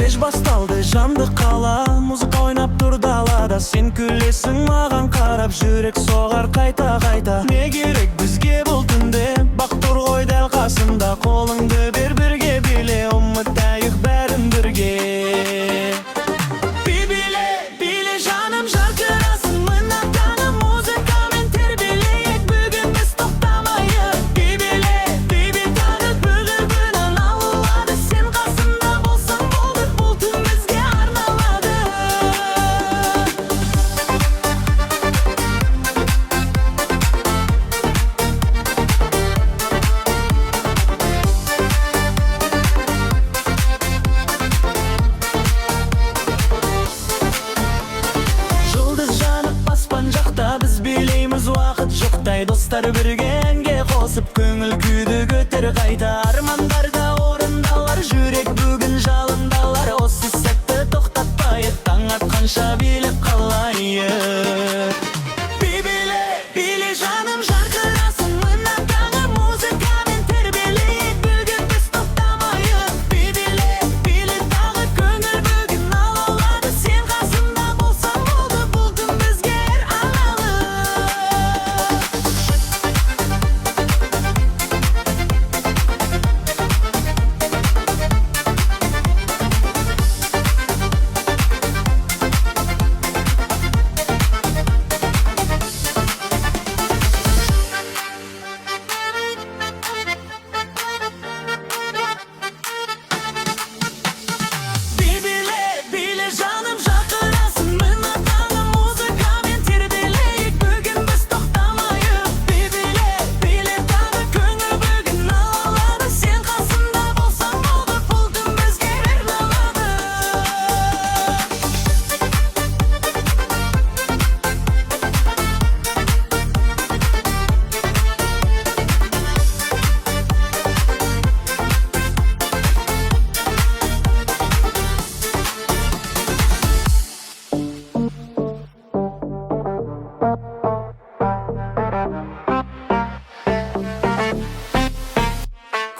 Кеш басталды жанды қала, музыка ойнап тұр далада. Сен күлесің маған қарап, жүрек соғар қайта-қайта. Не керек бізге бұл түнде, бақ тұр ғой дәл қасымда. Қолыңды бер бірге биле, ұмытайық бәрін бірге. Биле жаным жарқырасын, мына таңым музыкамен тербелейік, бүгін біз тоқтамайық. Биле тағы бүгін алылады, сен қасымда болсаң болды, бұл түн бізге арналады. Жұлдыз жанып аспан жақта, біз билейміз уақыт жоқтай. Достар бірге әнге қосып, көңіл күйді көтер қайта. Армандарда орындалар, жүрек бүгін жалындалар. Осы сәтті тоқтатпайық, таң атқанша билеп қалайық. Биле жаным жарқырасын, мына таңым музыкамен тербелейік, бүгін біз тоқтамайық. Биле тағы көңіл бүгін алалады, сен қасымда болсаң болды, бұл түн бізге арналады. Биле жаным жарқырасын, мына таңым музыкамен тербелейік, бүгін біз тоқтамайық. Биле тағы көңіл бүгін алалады, сен қасымда болсаң болды, бұл түн бізге арналады.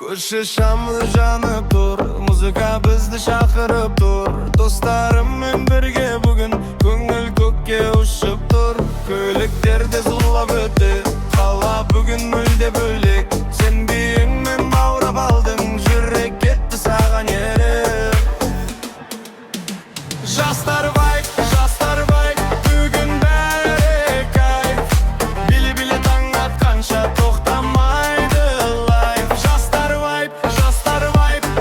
Көші шамы жанып тұр, музыка бізді шақырып тұр. Достарыммен бірге бүгін көңіл көкке ұшып тұр. Көліктерде зулап өтті, қала бүгін мүлде бөлек. Сен биіңмен баурап алдың, жүрек кетті саған еріп. Жастар вайб, бүгін бәрі кайф. Биле таң атқанша тоқтамайды лайф. Жастар вайб,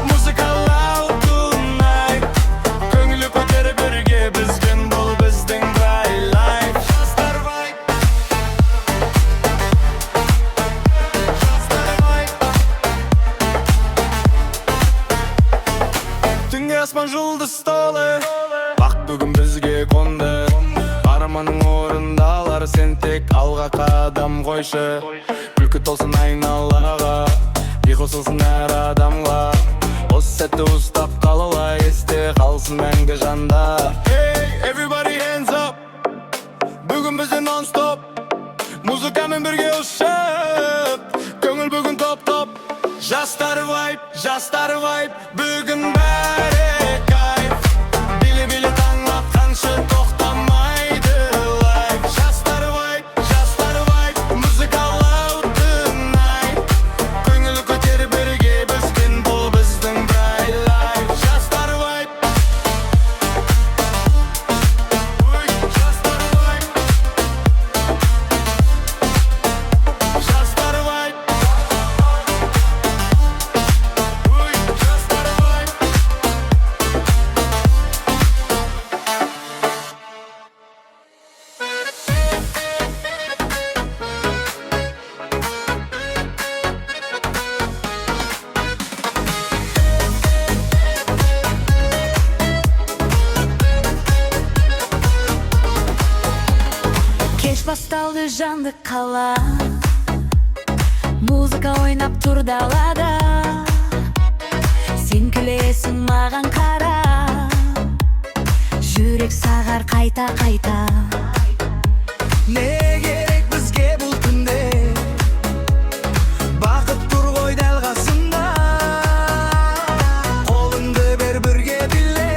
музыка loud tonight. Көңілі көтер бірге, бізген бұл біздің bright life. Жастар вайб. Түнге аспан жұлдыз толы, бақ бүгін бізге қонды. Арманың орындалар, сен тек алға қадам қойшы. Күлкі толсын айналаға, би қосылсын әр адамға. Осы сәтті ұстап қалала, есте қалсын мәңгі жанда. Hey, everybody hands up, бүгін бізде non-stop. Музыкамен бірге ұшып, көңіл бүгін топ-топ. Жастар вайб, бүгін бәрі кайф. Биле таң атқанша тоқтамайды лайф. Жастар вайб, музыка loud tonight. Көңіл көтер бірге, бізбен бұл біздің bright life. Жастар вайб. Жастар вайб. басталды жанды қала, музыка ойнап тұр далада. Сен күлесің маған қара, жүрек сағар қайта-қайта. Не керек бізге бұл түнде, бақыт тұр ғой дәл қасымда. Қолыңды бер бірге биле,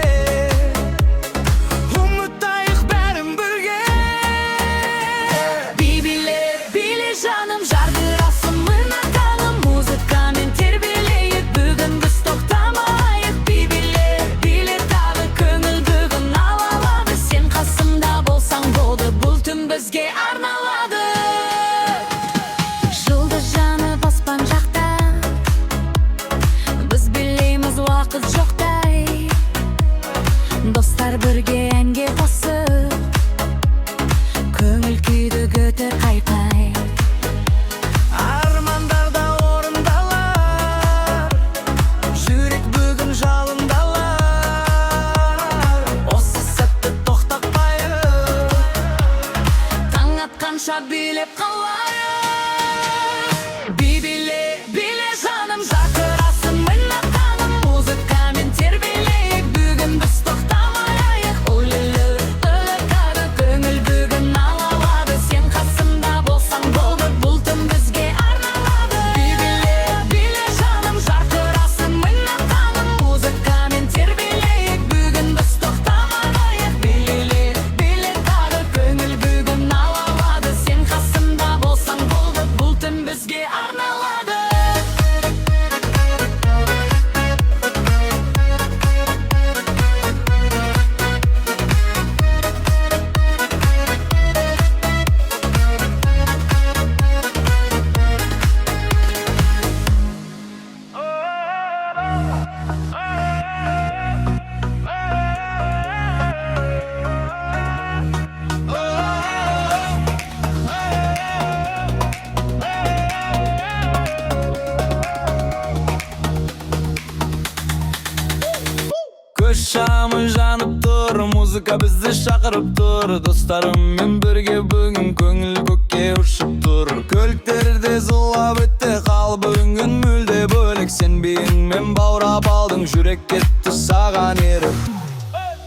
şamı janıp dur, muzika bizi şakırıp dur. Dostlarımмен birge bugün köngül kökке uçup dur. Kölkterde zulap ötті, kalbыңın мүлде бөлек. Sen beyinмен баурап алдың, жүрек кетті саған еріп.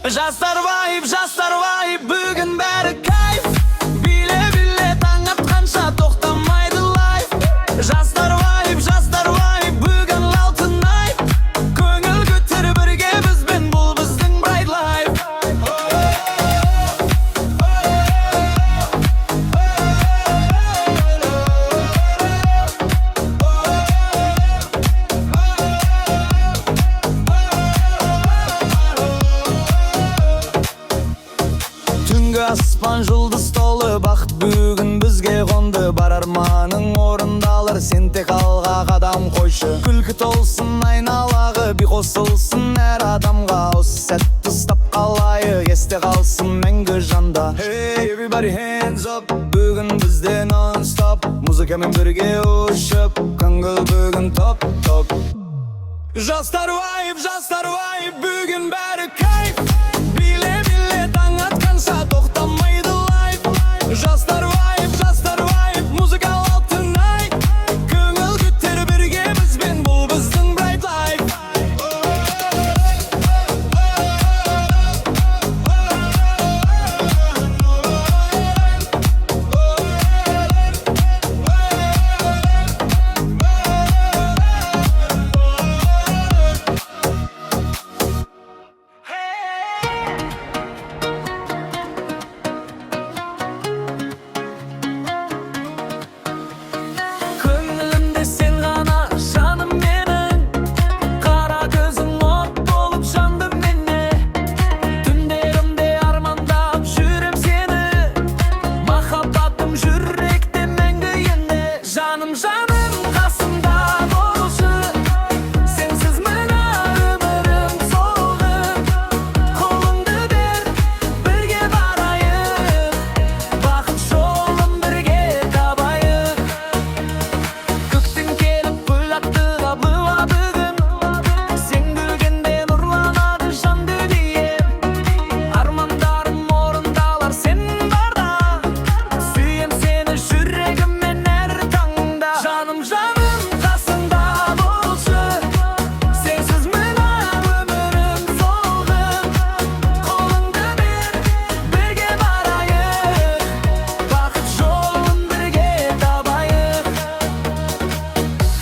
Жастар вайып, бүгін бәрі кайф. Биле таң атқанша тоқтамайды лайф. Жастар вайып, бүгін алтын ай. Көңіл көтер бірге бізбен, бұл біздің bright life. Түнгі аспан жұлдыз толы, бақыт бүгін бізге қонды. Бар арманың орындалыр, сен тек алға қадам қойшы. Күлкі толсын айналағы, би қосылсын әр адамға. Осы сәтті ұстап қалайық, есте қалсын мәңгі жанда. Hey everybody hands up, бүгін бізде non-stop. Музыкамен бірге ұшып, көңіл бүгін топ. Жастар вайып, бүгін бәрі кайф. Биле таң атқанша тоқтамайды лайф. Жастар вайып, музыка алтын ай. Көңіл көтер бірге бізбен, бұл біздің bright life. Көңілімде сен ғана, жаным менің. Қара көзің от болып жанды мене. Түндерімде армандап жүрем сені. Махаббатым жүректе мәңгі енді. Жаным қасымда болшы. Сенсіз мына өмірім солғын. Қолыңды бер, бірге барайық. Бақыт жолын бірге табайық. Көктен келіп гүл атты қабыла бүгін. Сен күлгенде нұрланады жан дүнием. Армандарым орындалар сен барда. Сүйем сені жүрегіммен әр таңда. Жаным қасымда болшы. Сенсіз мына өмірім солғын. Қолыңды бер, бірге барайық. Бақыт жолын бірге табайық.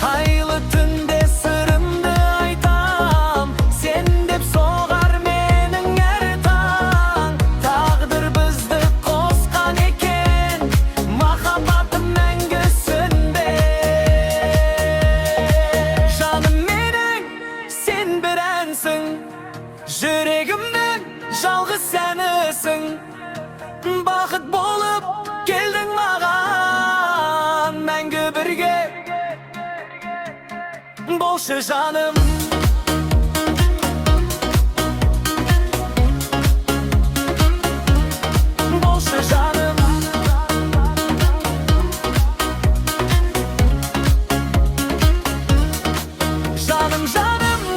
Айлы түнде сырымды айтам, сен деп соғар менің әр таң. Тағдыр бізді қосқан екен, махаббатым мәңгі сөнбе. Жаным менің, сен бір әнсің, жүрегімнің жалғыз әнісің. Бақыт болып келдің маған, мәңгі бірге болшы жаным. Болшы жаным. Жаным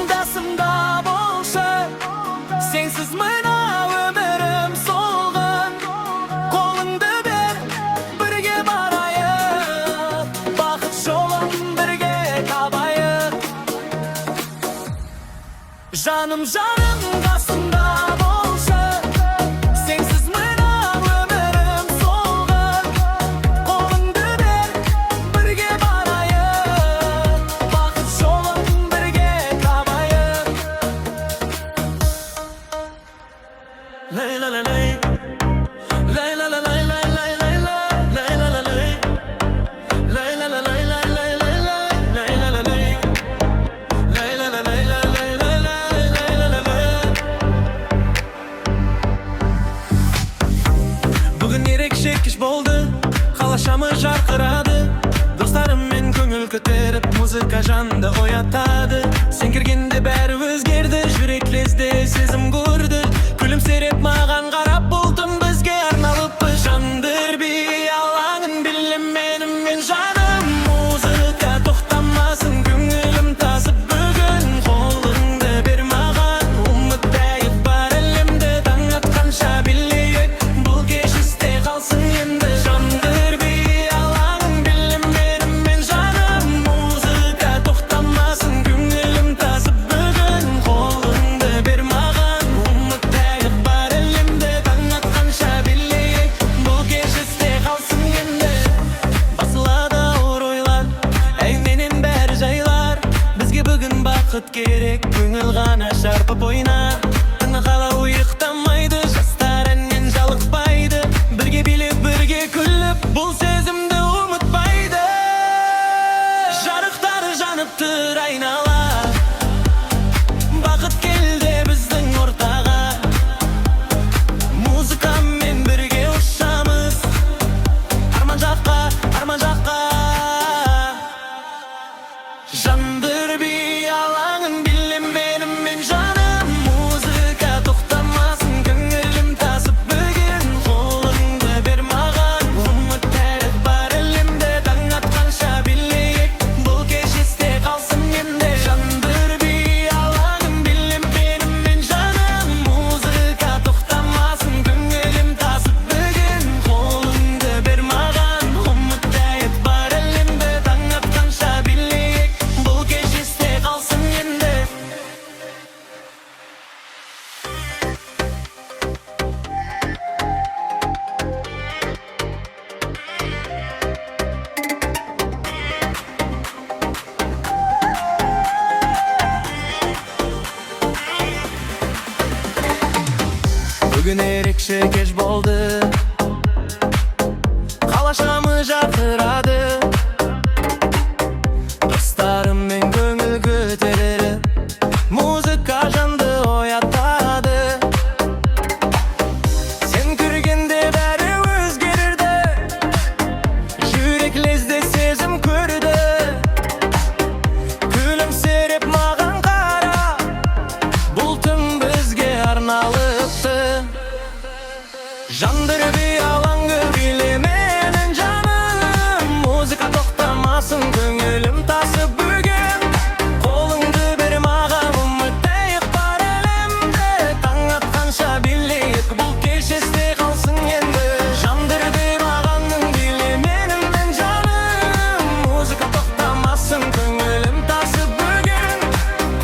қасымда болшы. Сенсіз мына өмірім солғын. Қолыңды бер, бірге барайық. Бақыт жолын бірге табайық. Жаным қасымда болшы. Сенсіз мына өмірім солғын. Қолыңды бер, бірге барайық. Бақыт жолын бірге табайық. Lay la la lay. Lay la la lay lay lay lay lay. Lay la la lay. Lay la la lay lay lay lay lay. Lay la la lay. Lay la la lay lay lay lay lay. Lay la la lay. Bugün ерекше кеш болды, қалашамы жарқырады. Достарыммен көңіл көтеріп, музыка жанды оятады. Сен кіргенде бәрі өзгерді, жүрек лезде сезім көрді. Күлімсіреп маған қарап, бұлтым бізге арналып жандыр би алаңын. Білем менімен жаным, музыка тоқтамасын. Көңілім тасып бүгін, қолыңды бер маған. Үміт Бүгін ерекше кеш болды, қалашамы жатырады, достарыммен көңіл көтеріп, музыка жанды оятады. Сен көргенде бәрі өзгерді, жүрек лезде сезім көрді. Күлімсіреп маған қара, бұл түн бізге арналыпты. Жандырып алаңғы биле менің жаным, музыка тоқтамасын, көңілім тасып бүгін. Қолыңды бер маған, үміттейік бар әлемде, таң атқанша билейік, бұл кеш есте қалсын енді. Жандырып алаңның биле менің жаным, музыка тоқтамасын, көңілім тасып бүгін.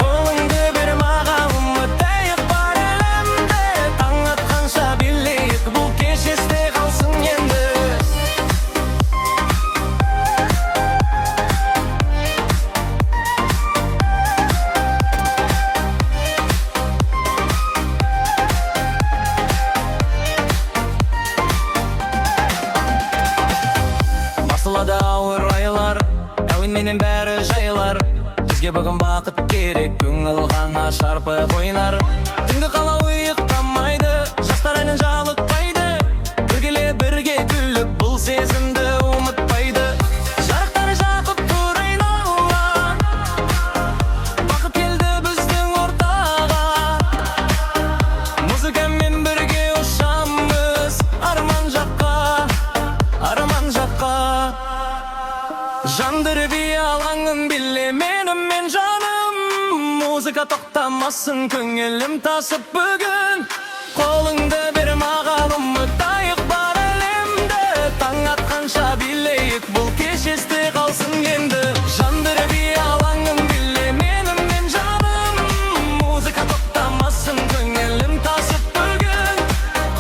Қолыңды бер маған, үміттейік бар әлемде, таң атқанша билейік, бұл кеш есте қалсын енді. Басылады ауыр айлар, әуенменен бәрі жайлар. Бізге бүгін бақыт керек, көңіл ғана шарпып ойнар. Түнгі қала ұйықтамайды, жастар әнін жалықпайды. Бірге күліп, бұл сезімді ұмытпайды. Жарықтар жақып тұр айналған, бақыт келді біздің ортаға. Музыкамен бірге ұшамыз, арман жаққа, арман жаққа. Жандырып алаңын биле менің жаным, музыка тоқтамасын, көңілім тасып бүгін. Қолыңды бер маған, үміттейік бар әлемде, таң атқанша билейік, бұл кеш есте қалсын енді. Жандырып алаңын биле менің жаным, музыка тоқтамасын, көңілім тасып бүгін.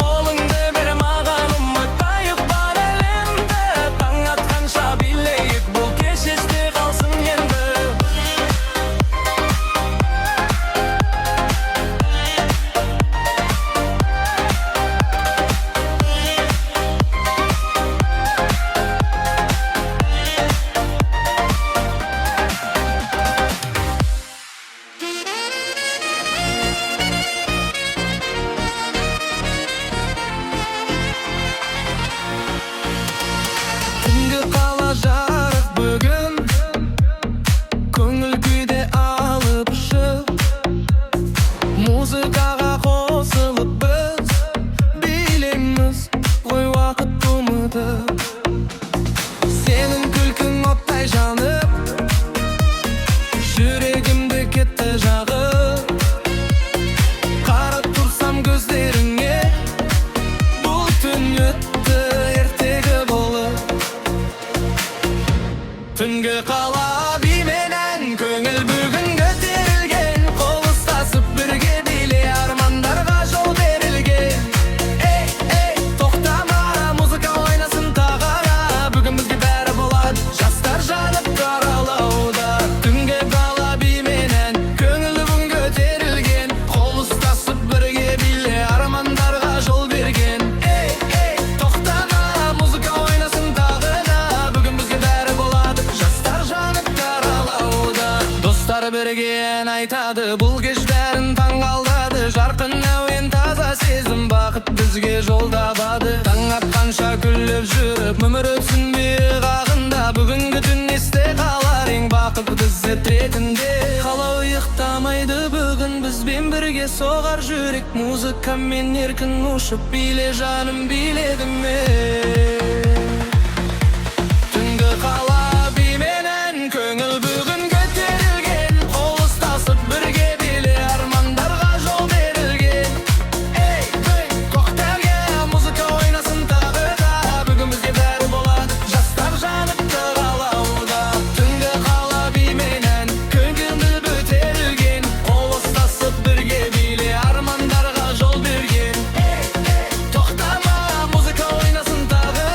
Қолыңды бер маған, үміттейік бар әлемде, таң атқанша билейік, бұл кеш есте қалсын енді. Түнгі қала жарық бүгін, көңіл күйде алып ұшып. Музыкаға қосылып біз билейміз ғой уақыт ұмытып. Сенің күлкің оттай жанып, жүрегімді кетті жағып. Қарап тұрсам көздеріңе, бұл түн өтті ертегі болып. Түнгі қала бименен, көңіл бүгін көтерілген, қол ұстасып бірге биле, армандарға жол берілген. Ей, тоқтама, музыка ойнасын тағара, бүгін бізге бәрі болады, жастар жанып қаралауда. Түнгі қала бименен, көңіл бүгін көтерілген, қол ұстасып бірге биле, армандарға жол берген. Ей, тоқтама, музыка ойнасын тағыра, бүгін бізге бәрі болады, жастар жанып қаралауда. Достар бірге ән айтады, бұл кеш бәрін таңғалдады. Жарқын әуен, таза сезім, бақыт бізге жол табады. Таң атқанша күліп жүріп, өмір өтсін биік ағында. Бүгінгі түн есте қалар, ең бақытты сәт ретінде. Қала ұйықтамайды бүгін, бізбен бірге соғар жүрек. Музыкамен еркін ұшып, биле жаным, биледі ме. Түнгі қала бименен, көңіл бүгін көтерілген, қол ұстасып бірге биле, армандарға жол берілген. Ей, тоқтарға, музыка ойнасын тағыра, бүгін бізге бәрі болады, жастар жанып қалауда. Түнгі қала бименен, көңіл көтерілген, қол ұстасып бірге биле, армандарға жол берген. Тоқтама, музыка ойнасын тағыра,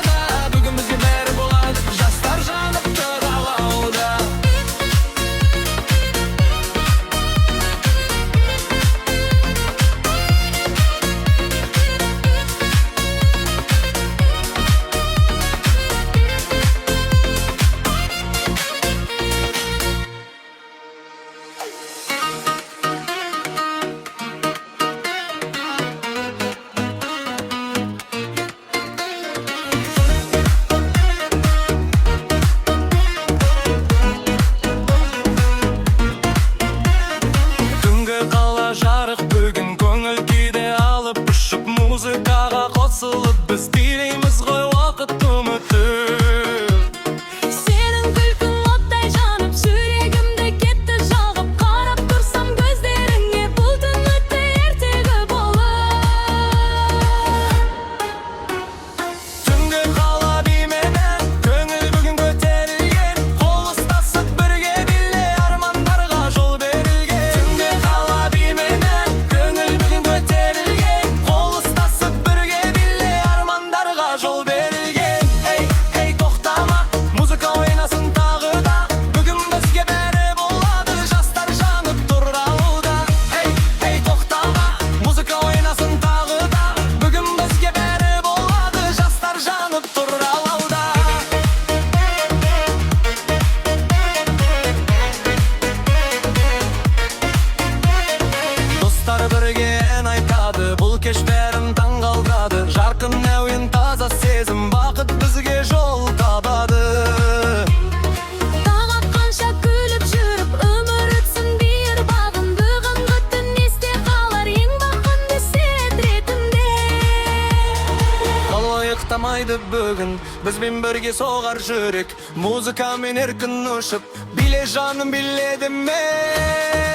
to'xtamaydi bugun Bizben birge soğar yürek Muzika men erkin uçup Bile canım bile demek